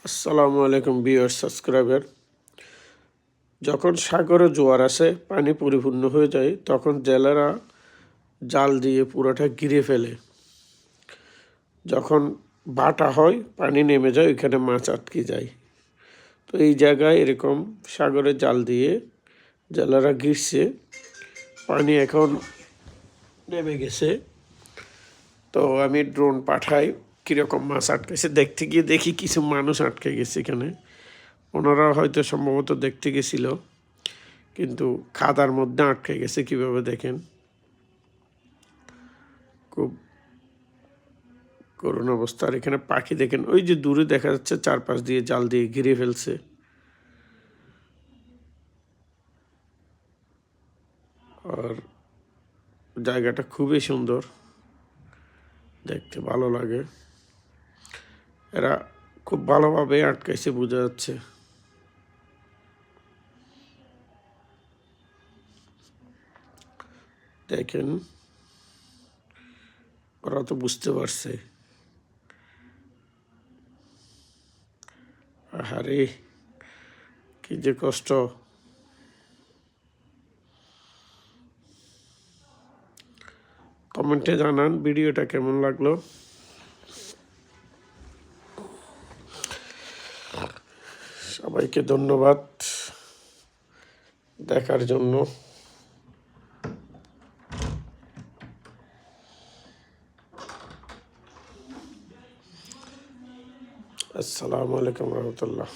আসসালামু আলাইকুম viewers subscriber. যখন সাগরে জোয়ার আসে, পানি পরিপূর্ণ হয়ে যায়, তখন জেলেরা জাল দিয়ে পুরোটা ঘিরে ফেলে। যখন ভাটা হয়, পানি নেমে যায়, ওইখানে মাছ আটকে যায়। তো এই জায়গায় এরকম সাগরে জাল দিয়ে জেলেরা ঘিরছে। পানি এখন নেমে গেছে। তো আমি ড্রোন পাঠাই, কীরকম মাছ আটকেছে দেখতে গিয়ে দেখি কিছু মানুষ আটকে গেছে এখানে। ওনারা হয়তো সম্ভবত দেখতে গেছিল, কিন্তু খাদার মধ্যে আটকে গেছে। কিভাবে দেখেন, খুব করুণ অবস্থা। আর এখানে পাখি দেখেন, ওই যে দূরে দেখা যাচ্ছে, চারপাশ দিয়ে জাল দিয়ে ঘিরে ফেলছে। আর জায়গাটা খুবই সুন্দর, দেখতে ভালো লাগে। এরা খুব ভালোভাবে আটকাইছে বোঝা যাচ্ছে। দেখেন, ওরা তো বুঝতে পারছে। আহারে, কি যে কষ্ট। কমেন্টে জানান ভিডিওটা কেমন লাগলো। সবাইকে ধন্যবাদ দেখার জন্য। আসসালামু আলাইকুম রহমতুল্লাহ।